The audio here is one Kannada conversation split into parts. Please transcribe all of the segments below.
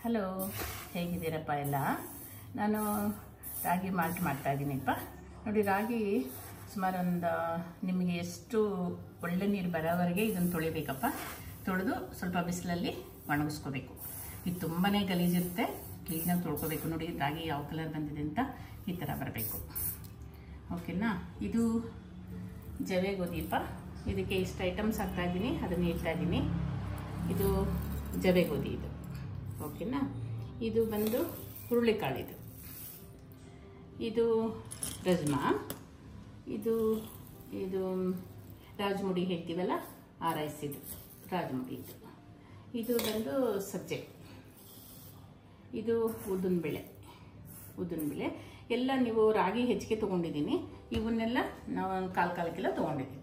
ಹಲೋ, ಹೇಗಿದ್ದೀರಪ್ಪ ಎಲ್ಲ? ನಾನು ರಾಗಿ ಮಾಲ್ಟ್ ಮಾಡ್ತಾಯಿದ್ದೀನಿಪ್ಪ. ನೋಡಿ, ರಾಗಿ ಸುಮಾರು ನಿಮಗೆ ಎಷ್ಟು ಒಳ್ಳೆ ನೀರು ಬರೋವರೆಗೆ ಇದನ್ನು ತೊಳಿಬೇಕಪ್ಪ. ತೊಳೆದು ಸ್ವಲ್ಪ ಬಿಸಿಲಲ್ಲಿ ಒಣಗಿಸ್ಕೋಬೇಕು. ಇದು ತುಂಬಾ ಗಲೀಜಿರುತ್ತೆ, ಕ್ಲೀನಾಗಿ ತೊಳ್ಕೊಬೇಕು. ನೋಡಿ ರಾಗಿ ಯಾವ ಕಲರ್ ಬಂದಿದೆ ಅಂತ ಈ ಥರ ಬರಬೇಕು. ಓಕೆನಾ? ಇದು ಜವೆ ಗೋಧಿಪ್ಪ. ಇದಕ್ಕೆ ಇಷ್ಟು ಐಟಮ್ಸ್ ಹಾಕ್ತಾಯಿದ್ದೀನಿ, ಅದನ್ನು ಇಡ್ತಾಯಿದ್ದೀನಿ. ಇದು ಜವೆ ಗೋಧಿ ಇದು. ಓಕೆನಾ? ಇದು ಬಂದು ಹುರುಳಿಕಾಳಿದು. ಇದು ರಜ್ಮಾ. ಇದು ಇದು ರಾಜಮುಡಿ ಹೇಳ್ತೀವಲ್ಲ, ಆ ರೈಸ್ ಇದು ರಾಜಮುಡಿ. ಇದು ಬಂದು ಸಜ್ಜೆ. ಇದು ಉದ್ದಿನಬೇಳೆ. ಎಲ್ಲ ನೀವು ರಾಗಿ ಹೆಚ್ಚಿಗೆ ತೊಗೊಂಡಿದ್ದೀನಿ. ಇವನ್ನೆಲ್ಲ ನಾವು ಒಂದು ಕಾಲು ಕಿಲೋ ತೊಗೊಂಡಿದ್ದೀನಿ.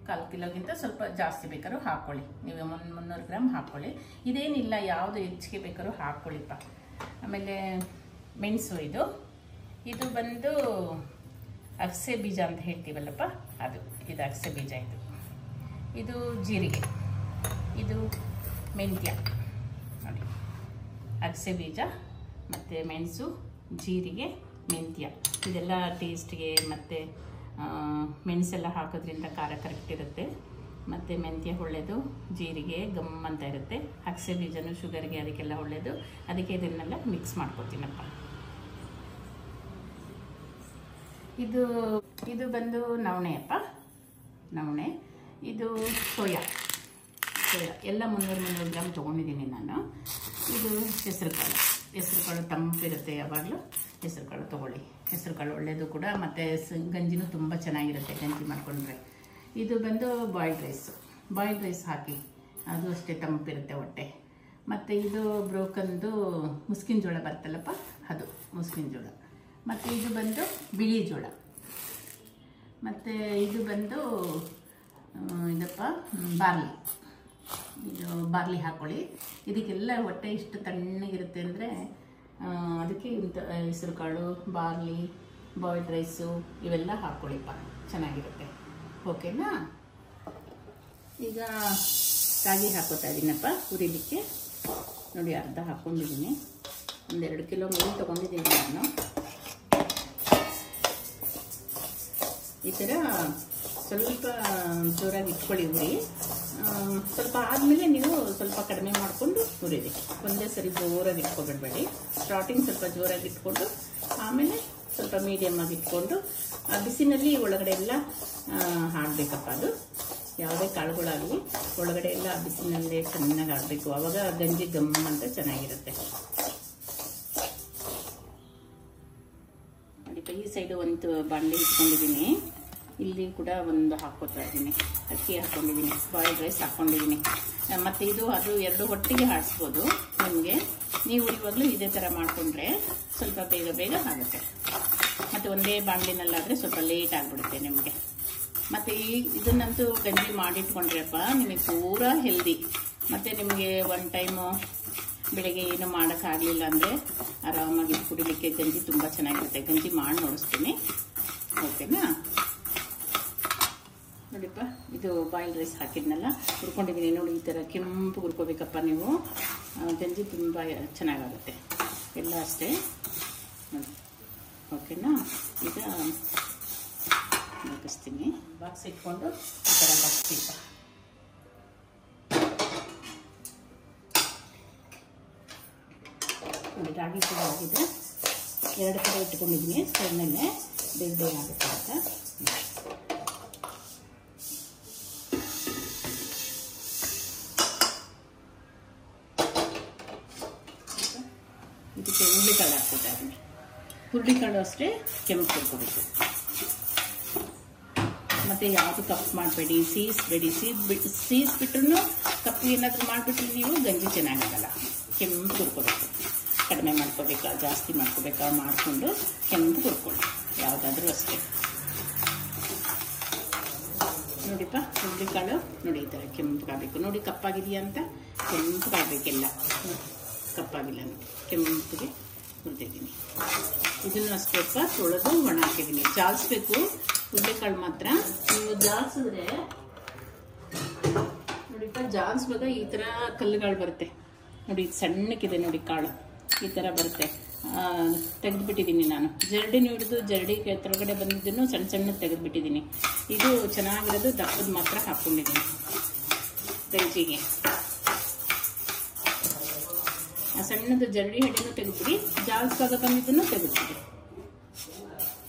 1/4 ಕಿಲೋಗಿಂತ ಸ್ವಲ್ಪ ಜಾಸ್ತಿ ಬೇಕಾದ್ರೂ ಹಾಕ್ಕೊಳ್ಳಿ. ನೀವು 300 ಗ್ರಾಮ್ ಹಾಕ್ಕೊಳ್ಳಿ. ಇದೇನಿಲ್ಲ, ಯಾವುದು ಹೆಚ್ಚಿಗೆ ಬೇಕಾದ್ರೂ ಹಾಕ್ಕೊಳ್ಳಿಪ್ಪ. ಆಮೇಲೆ ಮೆಣಸು. ಇದು ಬಂದು ಅಗಸೆ ಬೀಜ ಅಂತ ಹೇಳ್ತೀವಲ್ಲಪ್ಪ, ಇದು ಅಗಸೆ ಬೀಜ. ಇದು ಜೀರಿಗೆ. ಇದು ಮೆಂತ್ಯ. ನೋಡಿ, ಅಗಸೆ ಬೀಜ ಮತ್ತು ಮೆಣಸು, ಜೀರಿಗೆ, ಮೆಂತ್ಯ. ಇದೆಲ್ಲ ಟೇಸ್ಟ್ಗೆ ಮತ್ತು ಮೆಣಸೆಲ್ಲ ಹಾಕೋದ್ರಿಂದ ಖಾರ ಕರೆಕ್ಟ್ ಇರುತ್ತೆ. ಮತ್ತು ಮೆಂತ್ಯ ಒಳ್ಳೆಯದು, ಜೀರಿಗೆ ಗಮ್ ಅಂತ ಇರುತ್ತೆ. ಅಗಸೆ ಬೀಜನೂ ಶುಗರ್ಗೆ ಅದಕ್ಕೆಲ್ಲ ಒಳ್ಳೆಯದು. ಅದಕ್ಕೆ ಇದನ್ನೆಲ್ಲ ಮಿಕ್ಸ್ ಮಾಡ್ಕೊತೀನಪ್ಪ. ಇದು ಬಂದು ನವಣೆಯಪ್ಪ, ನವಣೆ. ಇದು ಸೋಯಾ ಎಲ್ಲ 300 ಗ್ರಾಮ್ ತೊಗೊಂಡಿದ್ದೀನಿ ನಾನು. ಇದು ಹೆಸರುಕಾಳು ತಂಪಿರುತ್ತೆ ಯಾವಾಗಲೂ. ಹೆಸರುಕಾಳು ತೊಗೊಳ್ಳಿ. ಹೆಸರುಕಾಳು ಒಳ್ಳೆಯದು ಕೂಡ, ಮತ್ತು ಗಂಜಿನೂ ತುಂಬ ಚೆನ್ನಾಗಿರುತ್ತೆ ಗಂಜಿ ಮಾಡಿಕೊಂಡ್ರೆ. ಇದು ಬಂದು ಬಾಯ್ಲ್ಡ್ ರೈಸ್ ಹಾಕಿ, ಅದು ಅಷ್ಟೇ ತಂಪಿರುತ್ತೆ ಹೊಟ್ಟೆ. ಮತ್ತು ಇದು ಬ್ರೋಕನ್ದು ಮುಸ್ಕಿನ ಜೋಳ ಬರ್ತಲ್ಲಪ್ಪ, ಅದು ಮುಸ್ಕಿನ ಜೋಳ. ಮತ್ತು ಇದು ಬಂದು ಬಿಳಿ ಜೋಳ. ಮತ್ತು ಇದು ಬಂದು ಇದಪ್ಪ ಬಾರ್ಲಿ ಹಾಕ್ಕೊಳ್ಳಿ. ಇದಕ್ಕೆಲ್ಲ ಹೊಟ್ಟೆ ಇಷ್ಟು ತಣ್ಣಗಿರುತ್ತೆ ಅಂದರೆ ಅದಕ್ಕೆ ಇಂಥ ಹೆಸರುಕಾಳು, ಬಾರ್ಲಿ, ಬಾಯ್ಲ್ಡ್ ರೈಸು ಇವೆಲ್ಲ ಹಾಕ್ಕೊಳ್ಳಿಪ್ಪ, ಚೆನ್ನಾಗಿರುತ್ತೆ. ಓಕೆನಾ? ಈಗ ರಾಗಿ ಹಾಕೋತಾ ಇದ್ದೀನಪ್ಪ ಹುರಿಲಿಕ್ಕೆ. ನೋಡಿ, ಅರ್ಧ ಹಾಕ್ಕೊಂಡಿದ್ದೀನಿ. 1-2 ಕಿಲೋ ಮೇಲೆ ತೊಗೊಂಡಿದ್ದೀನಿ ನಾನು. ಈ ಥರ ಸ್ವಲ್ಪ ಜೋರಾಗಿ ಇಟ್ಕೊಳ್ಳಿ ಉರಿ. ಸ್ವಲ್ಪ ಆದಮೇಲೆ ನೀವು ಸ್ವಲ್ಪ ಕಡಿಮೆ ಮಾಡಿಕೊಂಡು ಹುರಿರಿ. ಒಂದೇ ಸರಿ ಜೋರಾಗಿ ಇಟ್ಕೊಬಿಡ್ಬೇಡಿ. ಸ್ಟಾರ್ಟಿಂಗ್ ಸ್ವಲ್ಪ ಜೋರಾಗಿ ಇಟ್ಕೊಂಡು ಆಮೇಲೆ ಸ್ವಲ್ಪ ಮೀಡಿಯಮ್ ಆಗಿ ಇಟ್ಕೊಂಡು ಆ ಬಿಸಿನಲ್ಲಿ ಒಳಗಡೆ ಎಲ್ಲ ಹಾಕಬೇಕಪ್ಪ. ಅದು ಯಾವುದೇ ಕಾಳುಗಳಾಗಲಿ ಒಳಗಡೆ ಎಲ್ಲ ಆ ಬಿಸಿನಲ್ಲೇ ಚೆನ್ನಾಗಿ ಆಗಬೇಕು. ಆವಾಗ ಗಂಜಿ ಗಮ್ ಅಂತ ಚೆನ್ನಾಗಿರುತ್ತೆ. ನೋಡಿಪ್ಪ, ಈ ಸೈಡು ಒಂದು ಬಾಣಲೆ ಇಟ್ಕೊಂಡಿದ್ದೀನಿ. ಇಲ್ಲಿ ಕೂಡ ಒಂದು ಹಾಕ್ಕೊತಾ ಇದ್ದೀನಿ. ಅಕ್ಕಿ ಹಾಕ್ಕೊಂಡಿದ್ದೀನಿ, ಬಾಯ್ಲ್ಡ್ ರೈಸ್ ಹಾಕ್ಕೊಂಡಿದ್ದೀನಿ. ಮತ್ತು ಅದು 2 ಒಟ್ಟಿಗೆ ಹಾಡಿಸ್ಬೋದು ನಿಮಗೆ. ನೀವು ಇವಾಗಲೂ ಇದೇ ಥರ ಮಾಡಿಕೊಂಡ್ರೆ ಸ್ವಲ್ಪ ಬೇಗ ಆಗುತ್ತೆ. ಮತ್ತು ಒಂದೇ ಬಾಣಲಿನಲ್ಲಾದರೆ ಸ್ವಲ್ಪ ಲೇಟ್ ಆಗಿಬಿಡುತ್ತೆ ನಿಮಗೆ. ಮತ್ತು ಇದನ್ನಂತೂ ಗಂಜಿ ಮಾಡಿಟ್ಕೊಂಡ್ರಪ್ಪ ನಿಮಗೆ ಪೂರಾ ಹೆಲ್ದಿ. ಮತ್ತು ನಿಮಗೆ ಒನ್ ಟೈಮು ಬೆಳಗ್ಗೆ ಏನು ಮಾಡೋಕ್ಕಾಗಲಿಲ್ಲ ಅಂದರೆ ಆರಾಮಾಗಿ ಕುಡಿಲಿಕ್ಕೆ ಗಂಜಿ ತುಂಬ ಚೆನ್ನಾಗಿರುತ್ತೆ. ಗಂಜಿ ಮಾಡಿ ನೋಡಿಸ್ತೀನಿ. ಓಕೆನಾ? ನೋಡಿಪ್ಪ, ಇದು ಬಾಯ್ಲ್ಡ್ ರೈಸ್ ಹಾಕಿದ್ನಲ್ಲ, ಹುರ್ಕೊಂಡಿದ್ದೀನಿ. ನೋಡಿ, ಈ ಥರ ಕೆಂಪು ಹುರ್ಕೋಬೇಕಪ್ಪ ನೀವು. ಗಂಜಿ ತುಂಬ ಚೆನ್ನಾಗಾಗುತ್ತೆ. ಎಲ್ಲ ಅಷ್ಟೇ ನೋಡಿ. ಓಕೆನಾ? ಈಗ ಮುಗಿಸ್ತೀನಿ. ಬಾಕ್ಸ್ ಇಟ್ಕೊಂಡು ಈ ಥರ ಬಾಕ್ಸ್ತೀಪ. ನೋಡಿ, ರಾಗಿ ಕೂಡ ಆಗಿದೆ. 2 ಕಡೆ ಇಟ್ಕೊಂಡಿದ್ದೀನಿ ಸಣ್ಣಲ್ಲೇ, ಬೇಗ ಆಗುತ್ತೆ ಅಂತ. ಇದಕ್ಕೆ ಹುರುಳಿಕಾಳು ಹಾಕ್ಕೊತಾ ಇದ್ದೀನಿ. ಹುರುಳಿಕಾಳು ಅಷ್ಟೇ ಕೆಂಪು ಹುರ್ಕೋಬೇಕು. ಮತ್ತು ಯಾವುದು ಕಪ್ ಮಾಡಬೇಡಿ, ಸೀಸ್ಬೇಡಿ. ಸೀಸ್ಬಿಟ್ರೂ ಕಪ್ಪು ಏನಾದರೂ ಮಾಡಿಬಿಟ್ರೆ ನೀವು ಗಂಜಿ ಚೆನ್ನಾಗಾಗಲ್ಲ. ಕೆಂಪು ಹುರ್ಕೋಬೇಕು. ಕಡಿಮೆ ಮಾಡ್ಕೋಬೇಕಾ ಜಾಸ್ತಿ ಮಾಡ್ಕೋಬೇಕಾ ಮಾಡಿಕೊಂಡು ಕೆಂಪು ಹುರ್ಕೊಳ್ಳಿ, ಯಾವುದಾದ್ರೂ ಅಷ್ಟೇ. ನೋಡಿಪ್ಪ, ಹುರುಳಿಕಾಳು ನೋಡಿ ಈ ಥರ ಕೆಂಪಗಾಗಬೇಕು. ನೋಡಿ, ಕಪ್ಪಾಗಿದೆಯಾ ಅಂತ. ಕೆಂಪಗಾಗಬೇಕೆಲ್ಲ. ಕಪ್ಪಾಗಿಲ್ಲ ನೋಡಿ, ಕೆಂಪಿಗೆ ಹುರಿದಿದ್ದೀನಿ. ಇದನ್ನು ಅಷ್ಟೇಪ್ಪ ತೊಳೆದು ಒಣ ಹಾಕಿದ್ದೀನಿ. ಜಾಲಿಸ್ಬೇಕು ಹುರುಳಿಕಾಳು ಮಾತ್ರ. ನೀವು ಜಾಲಿಸಿದ್ರೆ ನೋಡಿಪ್ಪ, ಜಾಲಿಸ್ಬೇಕು. ಈ ಥರ ಕಲ್ಲುಗಳು ಬರುತ್ತೆ. ನೋಡಿ ಸಣ್ಣಕ್ಕಿದೆ ನೋಡಿ ಕಾಳು ಈ ಥರ ಬರುತ್ತೆ. ತೆಗೆದುಬಿಟ್ಟಿದ್ದೀನಿ ನಾನು. ಜರಡಿನ ಹಿಡಿದು ಜರಡಿ ಕೆಳಗಡೆ ಬಂದಿದ್ದನ್ನು ಸಣ್ಣ ಸಣ್ಣ ತೆಗೆದುಬಿಟ್ಟಿದ್ದೀನಿ. ಇದು ಚೆನ್ನಾಗಿರೋದು ದಪ್ಪದ ಮಾತ್ರ ಹಾಕ್ಕೊಂಡಿದ್ದೀನಿ ಗಂಜಿಗೆ. ಆ ಸಣ್ಣದು ಜರಡಿ ಹೆಡೆನೂ ತೆಗೆದ್ಬಿಡಿ, ಜಾಸ್ತಿ ಬಂದಿದ್ದನ್ನು ತೆಗೆದ್ಬಿಡಿ.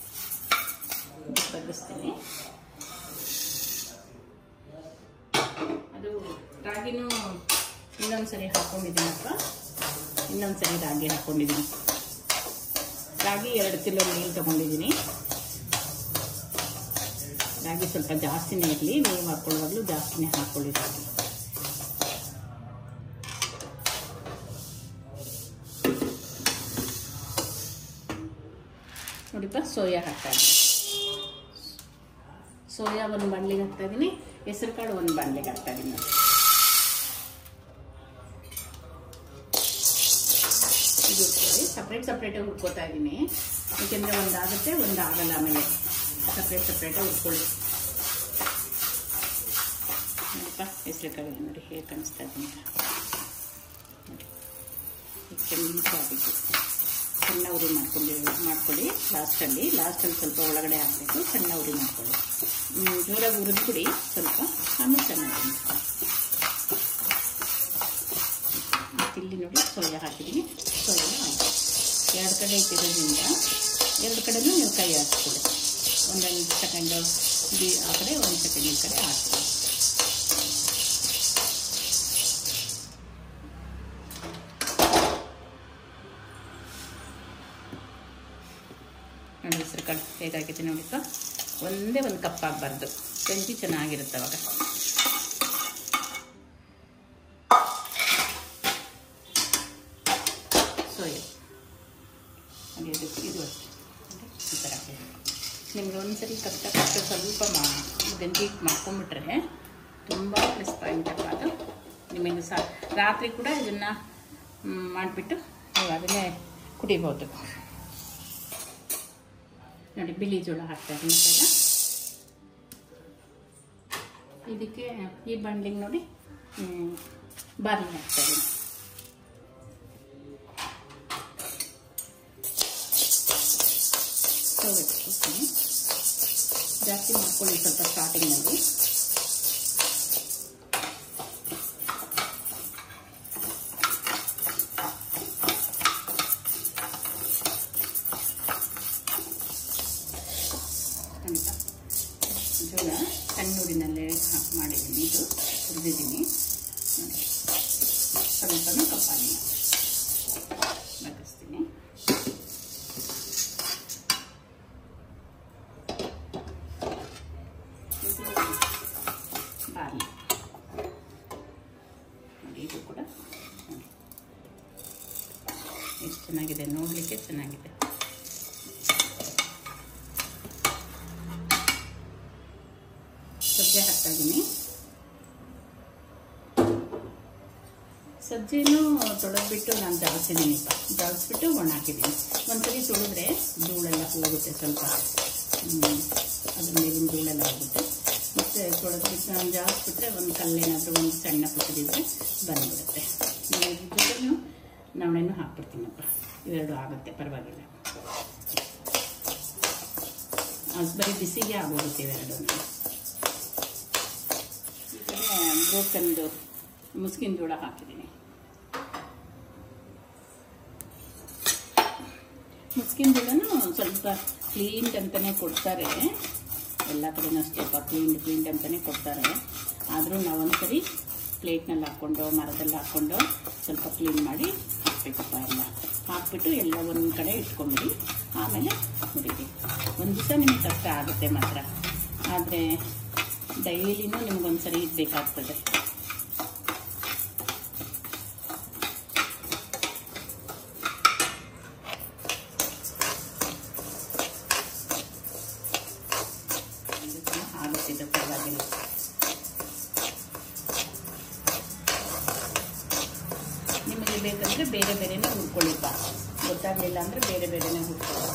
ಬಗ್ಗಿಸ್ತೀನಿ. ಅದು ರಾಗಿನೂ ಇನ್ನೊಂದ್ಸರಿ ಹಾಕ್ಕೊಂಡಿದ್ದೀನಪ್ಪ. ಇನ್ನೊಂದ್ಸರಿ ರಾಗಿ ಹಾಕ್ಕೊಂಡಿದ್ದೀನಿ. ರಾಗಿ 2 ಕಿಲೋ ನೀರು ತೊಗೊಂಡಿದ್ದೀನಿ. ರಾಗಿ ಸ್ವಲ್ಪ ಜಾಸ್ತಿನೇ ಇರಲಿ, ನೀರು ಹಾಕ್ಕೊಳ್ಳುವಾಗಲೂ ಜಾಸ್ತಿನೇ ಹಾಕ್ಕೊಳ್ಳಿ ರಾಗಿ. ನೋಡಿಪ್ಪ, ಸೋಯಾ ಹಾಕ್ತಾಯಿದ್ದೀನಿ. ಸೋಯಾ ಒಂದು ಬಾಣಲಿಗೆ ಹಾಕ್ತಾಯಿದ್ದೀನಿ, ಹೆಸರು ಕಾಳು ಒಂದು ಬಾಣಲಿಗೆ ಹಾಕ್ತಾಯಿದ್ದೀನಿ. ಇದು ಸಪ್ರೇಟಾಗಿ ಹುರ್ಕೋತಾ ಇದ್ದೀನಿ, ಏಕೆಂದರೆ ಒಂದಾಗುತ್ತೆ ಒಂದಾಗಲ್ಲ. ಆಮೇಲೆ ಸಪ್ರೇಟಾಗಿ ಹುರ್ಕೊಳ್ಳಿ. ನೋಡಪ್ಪ, ಹೆಸರು ಕಾಳು ನೋಡಿ ಹೇಗೆ ಕಾಣಿಸ್ತಾ ಇದ್ದೀನಿ. ನೋಡಿ ಕೆಂಪಾಗಬೇಕು. ಸಣ್ಣ ಉರಿ ಮಾಡ್ಕೊಳ್ಳಿ. ಲಾಸ್ಟಲ್ಲಿ ಸ್ವಲ್ಪ ಒಳಗಡೆ ಹಾಕಬೇಕು. ಸಣ್ಣ ಉರಿ ಮಾಡ್ಕೊಳ್ಳಿ. ಜೋರಾಗಿ ಹುರಿದ್ಬಿಡಿ ಸ್ವಲ್ಪ, ಆಮೇಲೆ ಚೆನ್ನಾಗಿ. ಇಲ್ಲಿ ನೋಡಿ ಸೋಯಾ ಹಾಕಿದ್ದೀನಿ. ಸೋಯಾ 2 ಕಡೆ ಇಟ್ಟಿರೋದ್ರಿಂದ 2 ಕಡೆನೂ ನೀವು ಕೈ ಹಾಕ್ಕೊಳ್ಳಿ. 1 ಸೆಕೆಂಡು ಆ ಕಡೆ, 1 ಸೆಕೆಂಡ್ ಈ ಕಡೆ ಹಾಕ್ಕೊಳ್ಳಿ. ನೋಡಿ ಹೆಸರು ಕಾಳು ಹೇಗಾಗಿದೆ ನೋಡಿಪ್ಪ. ಒಂದೇ ಒಂದು ಕಪ್ ಆಗಬಾರ್ದು, ಗಂಜಿ ಚೆನ್ನಾಗಿರುತ್ತೆ ಅವಾಗ. ಸೋಯಾ ಇದು ಈ ಥರ ನಿಮ್ಗೆ ಒಂದ್ಸರಿ ಕಷ್ಟ ಸ್ವಲ್ಪ ಗಂಜಿ ಮಾಡ್ಕೊಂಬಿಟ್ರೆ ತುಂಬ ಪ್ಲಸ್ ಪಾಯಿಂಟ್ ಅಪ್ಪ ಅದು. ನಿಮಗೆ ರಾತ್ರಿ ಕೂಡ ಇದನ್ನು ಮಾಡಿಬಿಟ್ಟು ನೀವು ಅದನ್ನೇ ಕುಡಿಬೋದು. ನೋಡಿ ಬಿಳಿ ಜೋಳ ಹಾಕ್ತಾಯಿದ್ದೀನಿ ಈಗ. ಇದಕ್ಕೆ ಈ ಬಾಣಲಿಗೆ ನೋಡಿ ಬಾರ್ಲಿ ಹಾಕ್ತಾಯಿದ್ದೀನಿ. ಜಾಸ್ತಿ ಮಾಡ್ಕೊಳ್ಳಿ ಸ್ವಲ್ಪ ಸ್ಟಾರ್ಟಿಂಗಲ್ಲಿ. ಜೋಳ ಸಣ್ಣೂರಿನಲ್ಲೇ ಮಾಡಿದ್ದೀನಿ, ಇದು ಹುರಿದಿದ್ದೀನಿ ನೋಡಿ. ಸ್ವಲ್ಪನೂ ಕಪ್ಪಾಗಿಲ್ಲ, ಬಗ್ಗಿಸ್ತೀನಿ. ಬಾರ್ಲಿ ನೋಡಿ, ಇದು ಕೂಡ ನೋಡಿ ಎಷ್ಟು ಚೆನ್ನಾಗಿದೆ, ನೋಡಲಿಕ್ಕೆ ಚೆನ್ನಾಗಿದೆ. ಸಜ್ಜೆ ಹಾಕ್ತಾಯಿದ್ದೀನಿ. ಸಜ್ಜೆನೂ ತೊಳೆದ್ಬಿಟ್ಟು ನಾನು ಜಾಲಿಸ್ಬಿಟ್ಟು ಒಣ ಹಾಕಿದ್ದೀನಿ. ಒಂದ್ಸರಿ ತೊಳೆದ್ರೆ ಧೂಳೆಲ್ಲ ಹೋಗುತ್ತೆ, ಸ್ವಲ್ಪ ಅದ್ರ ಮೇಲಿನ ಧೂಳೆಲ್ಲ ಹೋಗುತ್ತೆ. ಮತ್ತು ತೊಳೆದ್ಬಿಟ್ಟು ನಾನು ಜಾಲಿಸ್ಬಿಟ್ರೆ ಒಂದು ಕಲ್ಲೇನಾದರೂ ಒಂದು ಸಣ್ಣ ಪುಟ್ಟದಿದ್ರೆ ಬಂದ್ಬಿಡುತ್ತೆ. ಜೊತೆನೂ ನವಣೆನೂ ಹಾಕ್ಬಿಡ್ತೀನಪ್ಪ, ಇವೆರಡು ಆಗುತ್ತೆ, ಪರವಾಗಿಲ್ಲ. ಅದು ಬರೀ ಬಿಸಿಗೆ ಆಗೋಗುತ್ತೆ ಇವೆರಡು. ಈ ಕಡೆ ಬ್ರೋಕನ್ದು ಮುಸ್ಕಿನ ಜೋಳ ಹಾಕಿದ್ದೀನಿ. ಮುಸ್ಕಿನ ಜೋಳನೂ ಸ್ವಲ್ಪ ಕ್ಲೀನ್ಡ್ ಅಂತಲೇ ಕೊಡ್ತಾರೆ, ಎಲ್ಲ ಕಡೆನೂ ಅಷ್ಟೇಪ್ಪ, ಕ್ಲೀನ್ಡ್ ಅಂತಲೇ ಕೊಡ್ತಾರೆ. ಆದರೂ ನಾವು ಒಂದ್ಸರಿ ಪ್ಲೇಟ್ನಲ್ಲಿ ಹಾಕ್ಕೊಂಡು ಮರದಲ್ಲಿ ಹಾಕ್ಕೊಂಡು ಸ್ವಲ್ಪ ಕ್ಲೀನ್ ಮಾಡಿ ಹಾಕ್ಬೇಕಪ್ಪ. ಎಲ್ಲ ಹಾಕ್ಬಿಟ್ಟು ಎಲ್ಲ ಒಂದು ಕಡೆ ಇಟ್ಕೊಂಡ್ಬಿಡಿ, ಆಮೇಲೆ ಹುಡುಗಿ. ಒಂದು ದಿವಸ ನಿಮಗೆ ಕಷ್ಟ ಆಗುತ್ತೆ ಮಾತ್ರ, ಆದರೆ ಡೈಲಿನೂ ನಿಮ್ಗೊಂದ್ಸರಿ ಇದು ಬೇಕಾಗ್ತದೆ. ಆಗುತ್ತಿದ್ದು ಪರವಾಗಿಲ್ಲ. ನಿಮಗೆ ಬೇಕಂದ್ರೆ ಬೇರೆ ಬೇರೆನೇ ಹುಡ್ಕೊಳ್ಳಿಪ್ಪ, ಗೊತ್ತಾಗಲಿಲ್ಲ ಅಂದರೆ ಬೇರೆ ಬೇರೆನೇ ಹುಡ್ಕೊಳ್ಳಿ.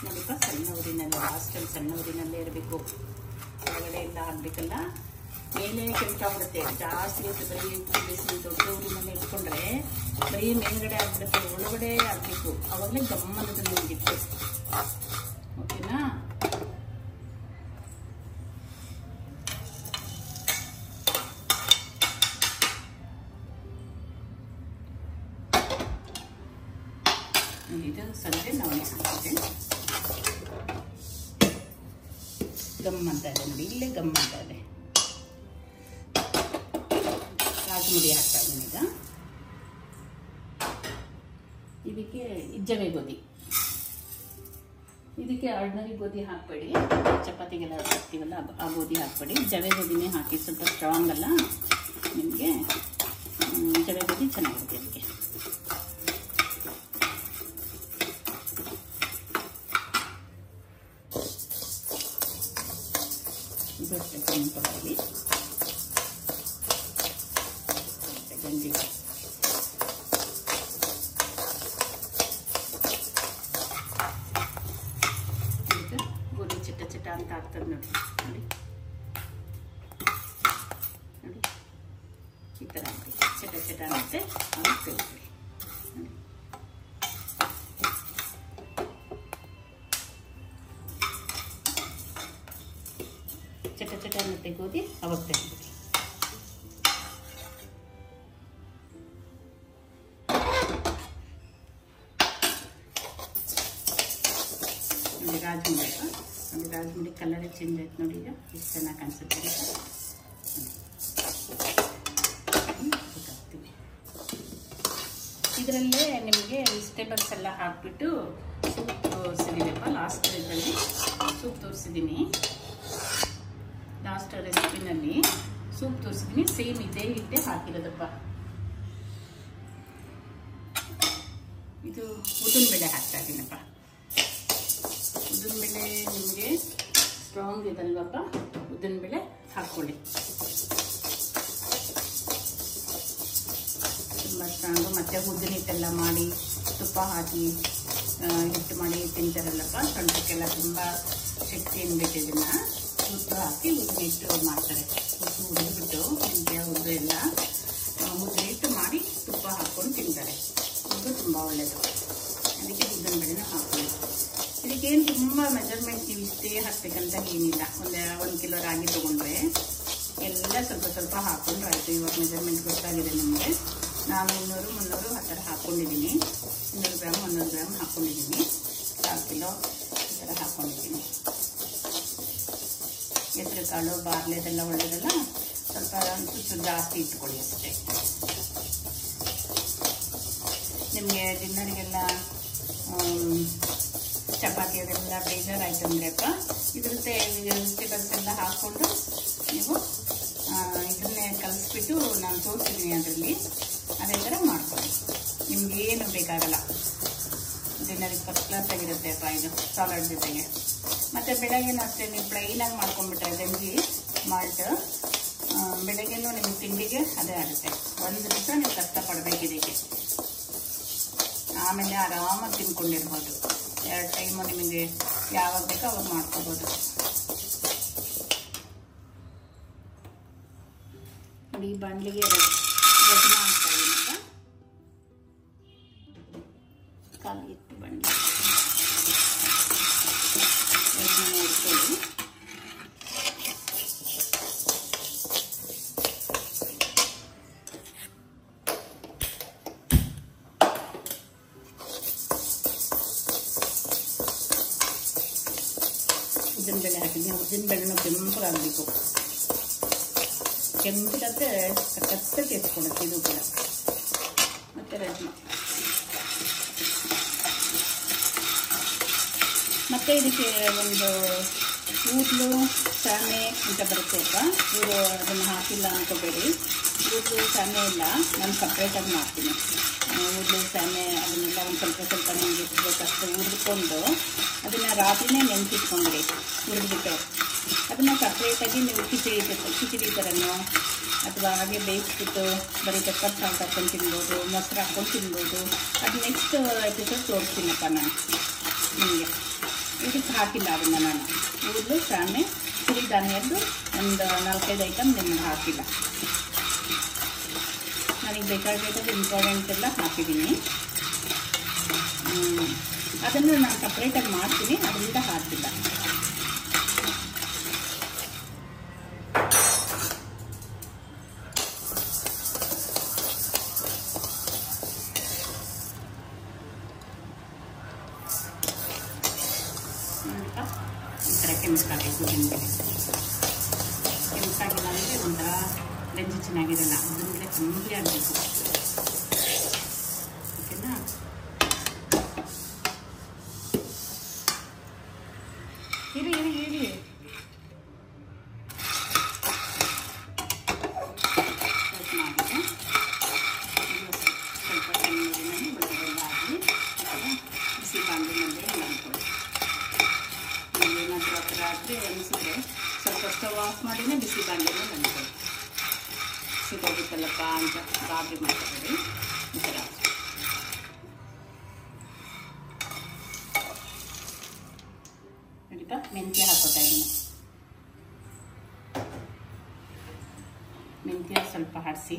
ನೋಡಿಪ್ಪ ಸಣ್ಣ ಉರಿನಲ್ಲೇ ಇರಬೇಕು. ಹೊರಗಡೆ ಎಲ್ಲ ಹಾಕಬೇಕಲ್ಲ, ಮೇಲೆ ಕೆಂಪಾಗ್ಬಿಡುತ್ತೆ. ಜಾಸ್ತಿ ಹೊತ್ತು ಬರೀ ಬಿಸಿ ದೊಡ್ಡ ಊರಿನಲ್ಲಿ ಇಟ್ಕೊಂಡ್ರೆ ಬರೀ ಮೇಲ್ಗಡೆ ಆಗ್ಬಿಡುತ್ತೆ, ಒಳಗಡೆ ಆಗಬೇಕು. ಅವಾಗಲೇ ಗಮ್ಮನದ ನಿಮಗಿತ್ತು. ಓಕೆನಾ? ಇದು ಸಂಜೆ ನವಣೆ ಹಾಕಿದೆ. ಗಮ್ ಅಂತ ಇದೆ ನೋಡಿ, ಇಲ್ಲೇ ಗಮ್ ಅಂತ ಇದೆ. ರಾಜಮುಡಿ ಹಾಕ್ತಾ ಇದ್ದೀನಿ ಈಗ. ಇದಕ್ಕೆ ಜವೆ ಗೋಧಿ, ಇದಕ್ಕೆ ಆರ್ಡಿನರಿ ಗೋಧಿ ಹಾಕಬೇಡಿ. ಚಪಾತಿಗೆಲ್ಲ ಹಾಕ್ತೀವಲ್ಲ ಆ ಗೋಧಿ ಹಾಕಬೇಡಿ. ಜವೆ ಗೋಧಿನೇ ಹಾಕಿ, ಸ್ವಲ್ಪ ಸ್ಟ್ರಾಂಗ್ ಅಲ್ಲ ನಿಮಗೆ. ಜವೆ ಗೋಧಿ ಚೆನ್ನಾಗಿರುತ್ತೆ ಅದಕ್ಕೆ. ಇದು ಕೆಂಪಾಗಲಿ ಗಂಜಿ. ಗೋಧಿ ಚಿಟ್ಟ ಚಿಟ್ಟ ಅಂತ ಆಗ್ತದೆ ನೋಡಿ. ನೋಡಿ ನೋಡಿ, ಈ ಥರ ಚಿಟ್ಟ ಚಿಟ್ಟ ಅನ್ನತ್ತೆ. ನೋಡಿ ಚಟ ಚಟ ಅನ್ನತ್ತೆ ಗೋಧಿ, ಅವಾಗ ತೆಗೆದ್ಬಿಡಿ. ರಾಜಮುಡಿ ನೋಡಿ, ರಾಜಮುಡಿ ಕಲರೇ ಚೇಂಜ್ ಆಯ್ತು ನೋಡಿ. ಈಗ ಎಷ್ಟು ಚೆನ್ನಾಗಿ ಕಾಣಿಸುತ್ತೆ. ಇದರಲ್ಲೇ ನಿಮಗೆ ವೆಜಿಟೇಬಲ್ಸ್ ಎಲ್ಲ ಹಾಕ್ಬಿಟ್ಟು ಸೂಪ್ ತೋರಿಸಿದ್ದೀನಪ್ಪ. ಲಾಸ್ಟ್ ಇದರಲ್ಲಿ ಸೂಪ್ ತೋರಿಸಿದ್ದೀನಿ. ಲಾಸ್ಟ್ ರೆಸಿಪಿನಲ್ಲಿ ಸೂಪ್ ತೋರಿಸಿದ್ದೀನಿ. ಸೇಮ್ ಇದೇ ಹಿಟ್ಟೆ ಹಾಕಿರೋದಪ್ಪ. ಇದು ಉದ್ದಿನಬೇಳೆ ಹಾಕ್ತಾ ಇದ್ದೀನಪ್ಪ. ಉದ್ದಿನಬೇಳೆ ನಿಮಗೆ ಸ್ಟ್ರಾಂಗ್ ಇದಲ್ವಪ್ಪ, ಉದ್ದಿನಬೇಳೆ ಹಾಕ್ಕೊಳ್ಳಿ. ತುಂಬ ಸ್ಟ್ರಾಂಗು. ಮತ್ತು ಉದ್ದಿನ ಹಿಟ್ಟೆಲ್ಲ ಮಾಡಿ ತುಪ್ಪ ಹಾಕಿ ಹಿಟ್ಟು ಮಾಡಿ ತಿಂತಾರಲ್ಲಪ್ಪ, ಸೊಂಟಕ್ಕೆಲ್ಲ ತುಂಬ ಶಕ್ತಿ ಅನ್ಬೇಕು. ಇದನ್ನು ಉದ್ದು ಹಾಕಿ ಉದ್ದಿನ ಹಿಟ್ಟು ಮಾಡ್ತಾರೆ. ಉದ್ದು ಹುರಿದ್ಬಿಟ್ಟು ಮೆಂತ್ಯ ಉದ್ದು ಎಲ್ಲ ಉದ್ದಿನ ಹಿಟ್ಟು ಮಾಡಿ ತುಪ್ಪ ಹಾಕ್ಕೊಂಡು ತಿಂತಾರೆ. ಇದು ತುಂಬ ಒಳ್ಳೆಯದು. ಅದಕ್ಕೆ ಉದ್ದಿನಬೇಳೆನೂ ಹಾಕ್ಕೊಳ್ಳಿ. ಇದಕ್ಕೇನು ತುಂಬ ಮೆಜರ್ಮೆಂಟ್ ನೀವು ಇಷ್ಟೇ ಹಾಕ್ಬೇಕಂತ ಏನಿಲ್ಲ. 1 ಕಿಲೋ ರಾಗಿ ತೊಗೊಂಡ್ರೆ ಎಲ್ಲ ಸ್ವಲ್ಪ ಸ್ವಲ್ಪ ಹಾಕ್ಕೊಂಡ್ರೆ ಆಯಿತು. ಇವಾಗ ಮೆಜರ್ಮೆಂಟ್ ಗೊತ್ತಾಗಿದೆ ನಿಮಗೆ. ನಾನು 200-300 ಆ ಥರ ಹಾಕ್ಕೊಂಡಿದ್ದೀನಿ. 200 ಗ್ರಾಮ್ 100 ಗ್ರಾಮ್ ಹಾಕ್ಕೊಂಡಿದ್ದೀನಿ. 4 ಕಿಲೋ ಈ ಥರ ಹಾಕ್ಕೊಂಡಿದ್ದೀನಿ. ಹೆಸರು ಕಾಳು ಬಾರ್ಲೆ ಅದೆಲ್ಲ ಒಳ್ಳೆಯದಲ್ಲ, ಸ್ವಲ್ಪ ಚೂರು ಜಾಸ್ತಿ ಇಟ್ಕೊಳ್ಳಿ ಅಷ್ಟೇ. ನಿಮಗೆ ಡಿನ್ನರಿಗೆಲ್ಲ ಚಪಾತಿ ಅದೆಲ್ಲ ಬೇಜಾರಾಯ್ತು ಅಂದ್ರೆಪ್ಪ, ಇದ್ರತ್ತೆ ವೆಜಿಟೇಬಲ್ಸ್ ಎಲ್ಲ ಹಾಕ್ಕೊಂಡು ನೀವು ಇದನ್ನೇ ಕಲಿಸ್ಬಿಟ್ಟು ನಾನು ತೋರಿಸಿದ್ದೀನಿ ಅದರಲ್ಲಿ, ಅದೇ ಥರ ಮಾಡ್ಕೊಳ್ಳಿ. ನಿಮ್ಗೇನು ಬೇಕಾಗಲ್ಲ. ಡಿನ್ನರಿಗೆ ಫಸ್ಟ್ ಕ್ಲಾಸ್ ಆಗಿರುತ್ತೆ ಅಪ್ಪ ಇದು ಸಾಲಡ್ ಜೊತೆಗೆ. ಮತ್ತು ಬೆಳಗ್ಗೆನೂ ಅಷ್ಟೇ ನೀವು ಪ್ಲೈನಾಗಿ ಮಾಡ್ಕೊಂಡ್ಬಿಟ್ರೆ ಗಂಜಿ ಮಾಲ್ಟ್, ಬೆಳಗ್ಗೆನೂ ನಿಮಗೆ ತಿಂಡಿಗೆ ಅದೇ ಆಗುತ್ತೆ. ಒಂದು ದಿವಸ ನೀವು ಕಷ್ಟಪಡಬೇಕು ಇದಕ್ಕೆ, ಆಮೇಲೆ ಆರಾಮಾಗಿ ತಿನ್ಕೊಂಡಿರ್ಬೋದು. 2 ಟೈಮು ನಿಮಗೆ ಯಾವಾಗ ಬೇಕೋ ಅವಾಗ ಮಾಡ್ಕೋಬೋದು. ನೋಡಿ, ಈ ಬಾಣಲಿಗೆ ರಜನ ಹಾಕ್ತಾ ಇದ್ದೀನಪ್ಪ. ಕಾಲು ಇಟ್ಟು ಬಾಣಲಿ ರಜನ ಇಟ್ಕೊಳ್ಳಿ. ಉದ್ದಿನಬೇಳೆ ಹಾಕಿದ್ದೀನಿ. ಉದ್ದಿನಬೇಳೆನೂ ಕೆಂಪಗಾಗಬೇಕು. ಕೆಂಪಗಾದ್ರೆ ಸಖತ್ತು ಟೇಸ್ಟ್ ಕೊಡುತ್ತೆ ಇದು ಕೂಡ. ಮತ್ತು ರಜ್ಮ, ಮತ್ತು ಇದಕ್ಕೆ ಒಂದು ಊದ್ಲು ಸಾಮೆ ಅಂತ ಬರುತ್ತೆ ಅಪ್ಪ. ಇವರು ಅದನ್ನು ಹಾಕಿಲ್ಲ ಅಂದ್ಕೋಬೇಡಿ. ಊದ್ಲು ಸಾಮೆ ಇಲ್ಲ, ನಾನು ಸಪ್ರೇಟಾಗಿ ಮಾಡ್ತೀನಿ. ಊದ್ಲು ಸಾಮೆ ಅದನ್ನೆಲ್ಲ ಒಂದು ಸ್ವಲ್ಪ ಸ್ವಲ್ಪ ನಿಮಗೆ ಬೇಕಷ್ಟು ಹುರಿದುಕೊಂಡು ಅದನ್ನು ರಾತ್ರಿನೇ ನೆನೆಸಿಟ್ಕೊಂಡ್ರಿ. ಹುರಿದ್ಬಿಟ್ಟು ಅದನ್ನು ಸಪ್ರೇಟಾಗಿ ನೀವು ಕಿಚಡಿ ಥರನೋ ಅಥವಾ ಹಾಗೆ ಬೇಯಿಸ್ಬಿಟ್ಟು ಬರೀ ಪೆಪ್ಪರ್ ಸಾಲ್ಟ್ ಹಾಕ್ಕೊಂಡು ತಿನ್ಬೋದು, ಮೊಸರು ಹಾಕ್ಕೊಂಡು ತಿನ್ಬೋದು. ಅದು ನೆಕ್ಸ್ಟ್ ಎಪಿಸೋಡ್ ತೋರಿಸ್ತೀನಪ್ಪ ನಾನು ನಿಮಗೆ. ಇದಕ್ಕೆ ಹಾಕಿಲ್ಲ ಅದನ್ನು ನಾನು. ಕೂದಲು ಸಾಮೆ ಸಿರಿಧಾನ್ಯದ್ದು ಒಂದು 4-5 ಐಟಮ್ ನಿಮ್ಗೆ ಹಾಕಿಲ್ಲ. ನನಗೆ ಬೇಕಾಗಿರೋದು ಇಂಪಾರ್ಟೆಂಟ್ ಎಲ್ಲ ಹಾಕಿದ್ದೀನಿ. ಅದನ್ನು ನಾನು ಸಪ್ರೇಟಾಗಿ ಮಾಡ್ತೀನಿ, ಅದರಿಂದ ಹಾಕಿಲ್ಲ. ಈ ಥರ ಕೆಂಪಾಗಬೇಕು. ನಿಮಗೆ ಕೆಂಪಾಗಿಲ್ಲ ಅಂದರೆ ಒಂಥರ ಗಂಜಿ ಚೆನ್ನಾಗಿರಲ್ಲ. ಅದರಿಂದ ಕಂಪ್ಲಿ ಆಗಬೇಕು. ಓಕೆನಾ? ಇರಿ ಇರಿ ಇರಿ ಮಾಡಿದೆ. ಸ್ವಲ್ಪ ನೀರಿನಲ್ಲಿ ಬಟ್ಟೆಲ್ಲ ಹಾಕಿ ಬಿಸಿ ಬಾಂಡಿನಲ್ಲಿ ಮಾಡ್ಕೊಳ್ಳಿ. ಏನಾದರೂ ಆ ಥರ ಆದರೆ ಅನಿಸಿದ್ರೆ ಸ್ವಲ್ಪ ಸ್ಟವ್ ಆಫ್ ಮಾಡಿನೇ ಬಿಸಿ ಬಾಂಡಿನ ಬಂದ್ಕೊಳ್ಳಿ. ಸಿಗೋಗುತ್ತಲ್ಲಪ್ಪ ಅಂತ ಗಾಬರಿ ಮಾಡ್ಕೊಬೇಡಿ. ಈ ಥರ ನೋಡಿಪ್ಪ, ಮೆಂತ್ಯ ಹಾಕೋತಾ ಇದ್ದೀನಿ. ಮೆಂತ್ಯ ಸ್ವಲ್ಪ ಆಡಿಸಿ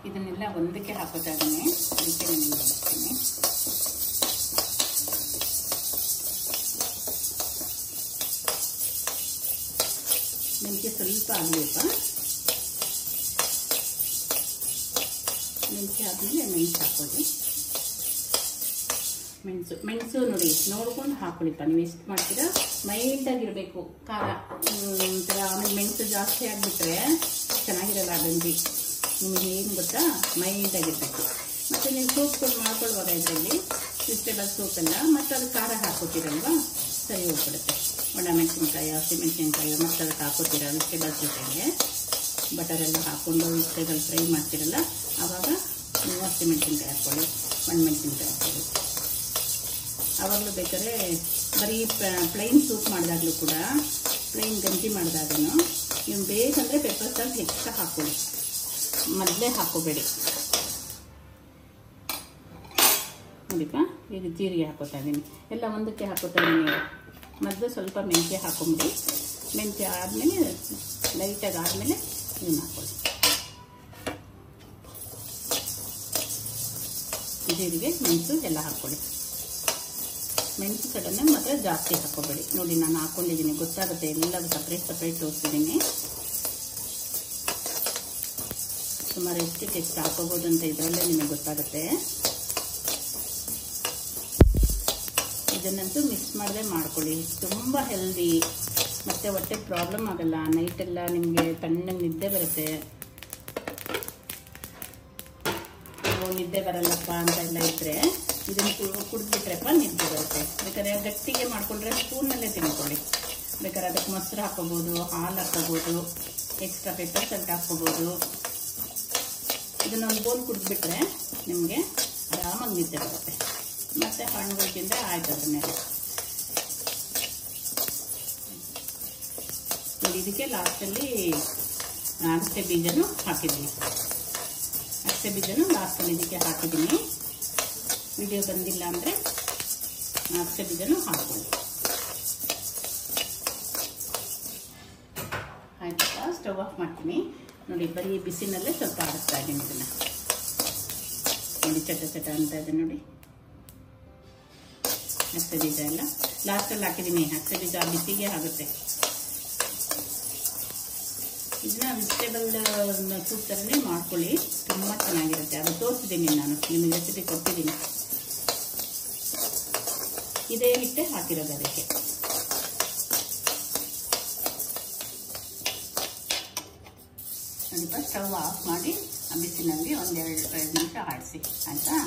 ಇದನ್ನೆಲ್ಲ ಒಂದಕ್ಕೆ ಹಾಕೋತಾ ಇದ್ದೀನಿ. ಅದಕ್ಕೆ ನಿಮಗೆ ಬಳಸ್ತೀನಿ. ಮೆಂತ್ಯ ಸ್ವಲ್ಪ ಆಗಬೇಕ. ಮೆಂತ್ಯ ಆದಮೇಲೆ ಮೆಣಸು ಹಾಕೊಳ್ಳಿ. ಮೆಣಸು ನೋಡಿ ನೋಡ್ಕೊಂಡು ಹಾಕೊಳ್ಳಿಪ್ಪ. ನೀವು ಎಷ್ಟು ಮಾಡ್ತೀರಾ ಮೈಲ್ಡಾಗಿರಬೇಕು ಖಾರ. ಒಂಥರ ಆಮೇಲೆ ಮೆಣಸು ಜಾಸ್ತಿ ಆಗಿಬಿಟ್ರೆ ಚೆನ್ನಾಗಿರಲ್ಲ ಗಂಜಿ. ನಿಮಗೆ ಏನು ಗೊತ್ತಾ, ಮೈಲ್ಡಾಗಿರಬೇಕು. ಮತ್ತು ನೀವು ಸೋಪ್ಗಳು ಮಾಡ್ಕೊಳ್ಳುವಾಗ ಇದರಲ್ಲಿ ವೆಜಿಟೇಬಲ್ ಸೋಪೆಲ್ಲ ಮತ್ತು ಅದು ಖಾರ ಹಾಕೋತೀರಲ್ವ, ಸರಿ ಹೋಗ್ಬಿಡುತ್ತೆ. ಒಣಮೆಣಸಿನ್ಕಾಯಿ, ಹಸಿಮೆಣಸಿನ್ಕಾಯಿ ಮತ್ತು ಅದಕ್ಕೆ ಹಾಕೋತೀರ ವೆಜಿಟೇಬಲ್ ಜೊತೆಗೆ. ಬಟರೆಲ್ಲ ಹಾಕ್ಕೊಂಡು ವೆಜಿಟೇಬಲ್ ಫ್ರೈ ಮಾಡ್ತೀರಲ್ಲ, ಆವಾಗ ನೀವು ಹಸಿಮೆಣಸಿನ್ಕಾಯಿ ಹಾಕ್ಕೊಳ್ಳಿ, ಒಣಮೆಣಸಿನ್ಕಾಯಿ ಹಾಕ್ಕೊಳ್ಳಿ. ಆವಾಗಲೂ ಬೇಕಾದ್ರೆ ಬರೀ ಪ್ಲೈನ್ ಸೂಪ್ ಮಾಡಿದಾಗಲೂ ಕೂಡ, ಪ್ಲೈನ್ ಗಂಜಿ ಮಾಡಿದಾಗೂ ನೀವು ಬೇಕಂದರೆ ಪೆಪ್ಪರ್ ಸಾಲ್ಟ್ ಎಕ್ಸ್ಟ್ರಾ ಹಾಕ್ಕೊಳ್ಳಿ. ಮೊದಲೇ ಹಾಕ್ಕೋಬೇಡಿ. ನೋಡಿಪ್ಪ, ಈಗ ಜೀರಿಗೆ ಹಾಕೋತಾ ಇದ್ದೀನಿ. ಎಲ್ಲ ಒಂದಕ್ಕೆ ಹಾಕೋತಾ ಇದ್ದೀನಿ. ಮೊದಲು ಸ್ವಲ್ಪ ಮೆಂತ್ಯ ಹಾಕೊಂಬಿಡಿ. ಮೆಂತ್ಯ ಆದಮೇಲೆ ಲೈಟಾಗಿ ಆದಮೇಲೆ ಇದನ್ನು ಹಾಕೊಳ್ಳಿ. ಜೀರಿಗೆ, ಮೆಣಸು ಎಲ್ಲ ಹಾಕ್ಕೊಳ್ಳಿ. ಮೆಣಸು ಸಡನ್ನಾಗಿ ಮಾತ್ರ ಜಾಸ್ತಿ ಹಾಕ್ಕೋಬೇಡಿ. ನೋಡಿ ನಾನು ಹಾಕ್ಕೊಂಡಿದ್ದೀನಿ, ಗೊತ್ತಾಗುತ್ತೆ. ಎಲ್ಲ ಸಪ್ರೇಟ್ ತೋರಿಸಿದ್ದೀನಿ. ಸುಮಾರು ಎಷ್ಟು ಹಾಕೋಬೋದು ಅಂತ ಇದರಲ್ಲೇ ನಿಮಗೆ ಗೊತ್ತಾಗುತ್ತೆ. ಇದನ್ನಂತೂ ಮಿಕ್ಸ್ ಮಾಡದೆ ಮಾಡ್ಕೊಳ್ಳಿ. ತುಂಬ ಹೆಲ್ದಿ, ಮತ್ತು ಹೊಟ್ಟೆ ಪ್ರಾಬ್ಲಮ್ ಆಗಲ್ಲ. ನೈಟೆಲ್ಲ ನಿಮಗೆ ತಣ್ಣಗೆ ನಿದ್ದೆ ಬರುತ್ತೆ. ನಿದ್ದೆ ಬರಲ್ಲಪ್ಪ ಅಂತ ಎಲ್ಲ ಇದ್ದರೆ ಇದನ್ನು ಕುಡಿದ್ಬಿಟ್ರೆಪ್ಪ ನಿದ್ದೆ ಬರುತ್ತೆ. ಬೇಕಾದ್ರೆ ಗಟ್ಟಿಗೆ ಮಾಡಿಕೊಂಡ್ರೆ ಸ್ಪೂನ್ನಲ್ಲೇ ತಿನ್ಕೊಳ್ಳಿ. ಬೇಕಾದ್ರೆ ಅದಕ್ಕೆ ಮೊಸರು ಹಾಕೋಬೋದು, ಹಾಲು ಹಾಕೋಬೋದು, ಎಕ್ಸ್ಟ್ರಾ ಪೆಪ್ಪರ್ ಸಾಲ್ಟ್ ಹಾಕ್ಕೋಬೋದು. ಇದನ್ನೊಂದು ಬೋಲ್ ಕುಡಿದ್ಬಿಟ್ರೆ ನಿಮಗೆ ಆರಾಮಾಗಿ ನಿದ್ದೆ ಬರುತ್ತೆ. ಮತ್ತು ಹಣ್ಣುಗಳು ತಿಂದರೆ ಆಯ್ತು. ಅದನ್ನೆಲ್ಲ ನೋಡಿ. ಇದಕ್ಕೆ ಲಾಸ್ಟಲ್ಲಿ ಅಗಸೆ ಬೀಜನೂ ಹಾಕಿದ್ದೀನಿ. ಅಗಸೆ ಬೀಜನೂ ಲಾಸ್ಟಲ್ಲಿ ಇದಕ್ಕೆ ಹಾಕಿದ್ದೀನಿ. ವಿಡಿಯೋ ಬಂದಿಲ್ಲ ಅಂದರೆ ಅಗಸೆ ಬೀಜನೂ ಹಾಕ್ಕೊಳ್ಳಿ. ಆಯ್ತಪ್ಪ, ಸ್ಟವ್ ಆಫ್ ಮಾಡ್ತೀನಿ. ನೋಡಿ, ಬರೀ ಬಿಸಿನಲ್ಲೇ ಸ್ವಲ್ಪ ಆಡಿಸ್ತಾ ಇದ್ದೀನಿ ಇದನ್ನು. ನೋಡಿ, ಚಟ ಅಂತ ಇದೆ ನೋಡಿ. ಅಗಸೆ ಬೀಜ ಎಲ್ಲ ಲಾಸ್ಟಲ್ಲಿ ಹಾಕಿದ್ದೀನಿ. ಅಗಸೆ ಬೀಜ ಬಿಸಿಗೆ ಆಗುತ್ತೆ. ಇದನ್ನ ವೆಜಿಟೇಬಲ್ ಸೂಪ್ ಥರನೇ ಮಾಡ್ಕೊಳ್ಳಿ, ತುಂಬ ಚೆನ್ನಾಗಿರುತ್ತೆ. ಅದು ತೋರಿಸಿದ್ದೀನಿ ನಾನು, ನಿಮಗೆ ರೆಸಿಪಿ ಕೊಟ್ಟಿದ್ದೀನಿ. ಇದೇ ಹಿಟ್ಟೆ ಹಾಕಿರೋದು ಅದಕ್ಕೆ. ಸ್ವಲ್ಪ ಸ್ಟವ್ ಆಫ್ ಮಾಡಿ ಬಿಸಿನಲ್ಲಿ ಒಂದು 2 ನಿಮಿಷ ಆಡಿಸಿ. ಆಯಿತಾ?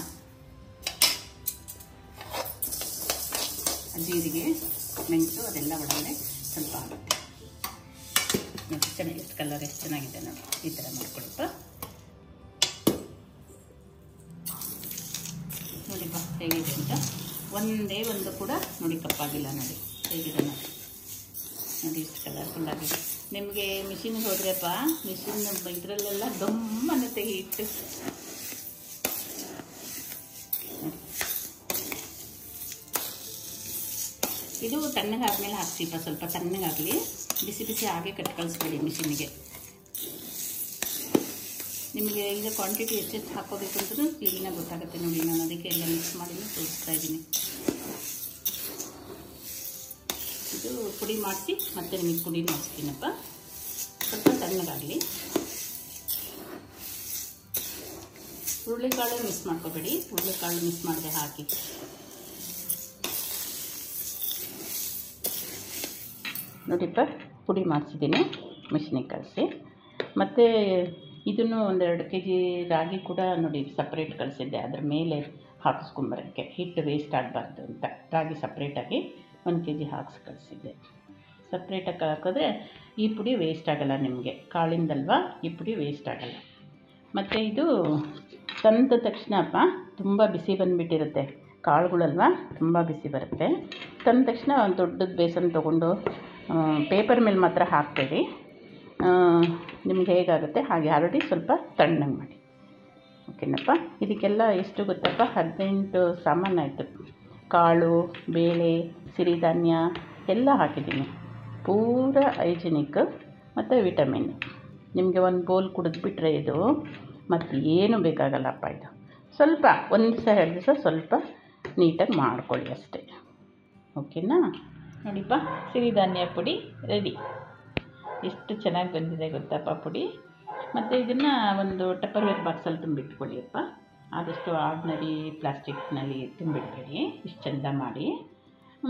ಜೀರಿಗೆ, ಮೆಣಸು ಅದೆಲ್ಲ ಒಳಗಡೆ ಸ್ವಲ್ಪ ಆಗುತ್ತೆ. ಚೆನ್ನಾಗಿ, ಎಷ್ಟು ಕಲರ್ ಎಷ್ಟು ಚೆನ್ನಾಗಿದೆ ನೋಡಿ. ಈ ಥರ ಮಾಡ್ಕೊಳಪ್ಪ. ನೋಡಿಪ್ಪ ಹೇಗಿದೆ ಅಂತ. ಒಂದೇ ಒಂದು ಕೂಡ ನೋಡಿ ಕಪ್ಪಾಗಿಲ್ಲ. ನೋಡಿ ಹೇಗಿದೆ ನೋಡಿ. ನೋಡಿ ಎಷ್ಟು ಕಲರ್ಫುಲ್ ಆಗಿದೆ. ನಿಮಗೆ ಮಿಷಿನ್ಗೆ ಹೋದ್ರಪ್ಪ, ಮಿಷಿನ್ ಇದರಲ್ಲೆಲ್ಲ ದಮ್ಮನೆ ತೆಗಿ ಇಟ್ಟು ಇದು ತಣ್ಣಗಾದ್ಮೇಲೆ ಹಾಕ್ಸಿಪ್ಪ, ಸ್ವಲ್ಪ ತಣ್ಣಗಾಗಲಿ, ಬಿಸಿ ಬಿಸಿ ಹಾಗೆ ಕಟ್ ಕಳಿಸ್ಬೇಡಿ ಮಿಷಿನಿಗೆ. ನಿಮಗೆ ಈಗ ಕ್ವಾಂಟಿಟಿ ಹೆಚ್ಚೆಚ್ಚು ಹಾಕೋಬೇಕು ಅಂತಲೂ ಕ್ಲೀನಾಗಿ ಗೊತ್ತಾಗುತ್ತೆ ನೋಡಿ. ನಾನು ಅದಕ್ಕೆ ಎಲ್ಲ ಮಿಕ್ಸ್ ಮಾಡಿ ತೋರಿಸ್ತಾ ಇದ್ದೀನಿ. ಇದು ಪುಡಿ ಮಾಡಿಸಿ ಮತ್ತೆ ನಿಮಗೆ ಪುಡಿ ಮಾಡಿಸ್ತೀನಪ್ಪ. ಸ್ವಲ್ಪ ತಣ್ಣಗಾಗಲಿ. ಹುರುಳಿಕಾಳು ಮಿಕ್ಸ್ ಮಾಡ್ಕೋಬೇಡಿ, ಹುರುಳಿಕಾಳು ಮಿಕ್ಸ್ ಮಾಡದೆ ಹಾಕಿ. ನೋಡಿಪ್ಪ, ಪುಡಿ ಮಾಡಿಸಿದ್ದೀನಿ, ಮಿಷಿನಿಗೆ ಕಳಿಸಿ. ಮತ್ತು ಇದನ್ನು 1-2 kg ರಾಗಿ ಕೂಡ ನೋಡಿ ಸಪ್ರೇಟ್ ಕಳಿಸಿದ್ದೆ, ಅದ್ರ ಮೇಲೆ ಹಾಕಿಸ್ಕೊಂಬರೋಕ್ಕೆ, ಹಿಟ್ಟು ವೇಸ್ಟ್ ಆಗಬಾರ್ದು ಅಂತ. ರಾಗಿ ಸಪ್ರೇಟಾಗಿ 1 kg ಹಾಕಿಸಿ ಕಳಿಸಿದ್ದೆ. ಸಪ್ರೇಟಾಗಿ ಹಾಕಿದ್ರೆ ಈ ಪುಡಿ ವೇಸ್ಟ್ ಆಗೋಲ್ಲ ನಿಮಗೆ, ಕಾಳಿಂದಲ್ವಾ, ಈ ಪುಡಿ ವೇಸ್ಟ್ ಆಗೋಲ್ಲ. ಮತ್ತು ಇದು ತಂದ ತಕ್ಷಣಪ್ಪ ತುಂಬ ಬಿಸಿ ಬಂದುಬಿಟ್ಟಿರುತ್ತೆ, ಕಾಳುಗಳಲ್ವ ತುಂಬ ಬಿಸಿ ಬರುತ್ತೆ. ತಂದ ತಕ್ಷಣ ಒಂದು ದೊಡ್ಡದು ಬೇಸನ್ ತೊಗೊಂಡು ಪೇಪರ್ ಮೇಲೆ ಮಾತ್ರ ಹಾಕಬೇಡಿ, ನಿಮ್ಗೆ ಹೇಗಾಗುತ್ತೆ ಹಾಗೆ ಆಲ್ರೆಡಿ ಸ್ವಲ್ಪ ತಣ್ಣಗೆ ಮಾಡಿ. ಓಕೆನಪ್ಪ. ಇದಕ್ಕೆಲ್ಲ ಎಷ್ಟು ಗೊತ್ತಪ್ಪ, 18 ಸಾಮಾನಾಯಿತು. ಕಾಳು, ಬೇಳೆ, ಸಿರಿಧಾನ್ಯ ಎಲ್ಲ ಹಾಕಿದ್ದೀನಿ. ಪೂರ ಹೈಜಿನಿಕ್ ಮತ್ತು ವಿಟಮಿನ್. ನಿಮಗೆ ಒಂದು ಬೌಲ್ ಕುಡಿದ್ಬಿಟ್ರೆ ಇದು ಮತ್ತು ಏನು ಬೇಕಾಗಲ್ಲಪ್ಪ. ಇದು ಸ್ವಲ್ಪ 1 ದಿವಸ 2 ದಿವಸ ಸ್ವಲ್ಪ ನೀಟಾಗಿ ಮಾಡ್ಕೊಳ್ಳಿ ಅಷ್ಟೇ. ಓಕೆನಾ? ನೋಡಿಪ್ಪ, ಸಿರಿಧಾನ್ಯ ಪುಡಿ ರೆಡಿ. ಎಷ್ಟು ಚೆನ್ನಾಗಿ ಬಂದಿದೆ ಗೊತ್ತಪ್ಪ ಪುಡಿ. ಮತ್ತು ಇದನ್ನು ಒಂದು ಟಪ್ಪರ್ವೇರ್ ಬಾಕ್ಸಲ್ಲಿ ತುಂಬಿಟ್ಕೊಳ್ಳಿಯಪ್ಪ. ಆದಷ್ಟು ಆರ್ಡಿನರಿ ಪ್ಲಾಸ್ಟಿಕ್ನಲ್ಲಿ ತುಂಬಿಡಬೇಡಿ, ಇಷ್ಟು ಚೆಂದ ಮಾಡಿ.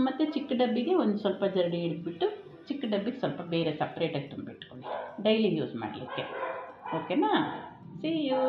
ಮತ್ತು ಚಿಕ್ಕ ಡಬ್ಬಿಗೆ ಒಂದು ಸ್ವಲ್ಪ ಜರಡಿ ಹಿಡಿದ್ಬಿಟ್ಟು ಚಿಕ್ಕ ಡಬ್ಬಿಗೆ ಸ್ವಲ್ಪ ಬೇರೆ ಸಪ್ರೇಟಾಗಿ ತುಂಬಿಟ್ಕೊಳ್ಳಿ, ಡೈಲಿ ಯೂಸ್ ಮಾಡಲಿಕ್ಕೆ. ಓಕೆನಾ? See you.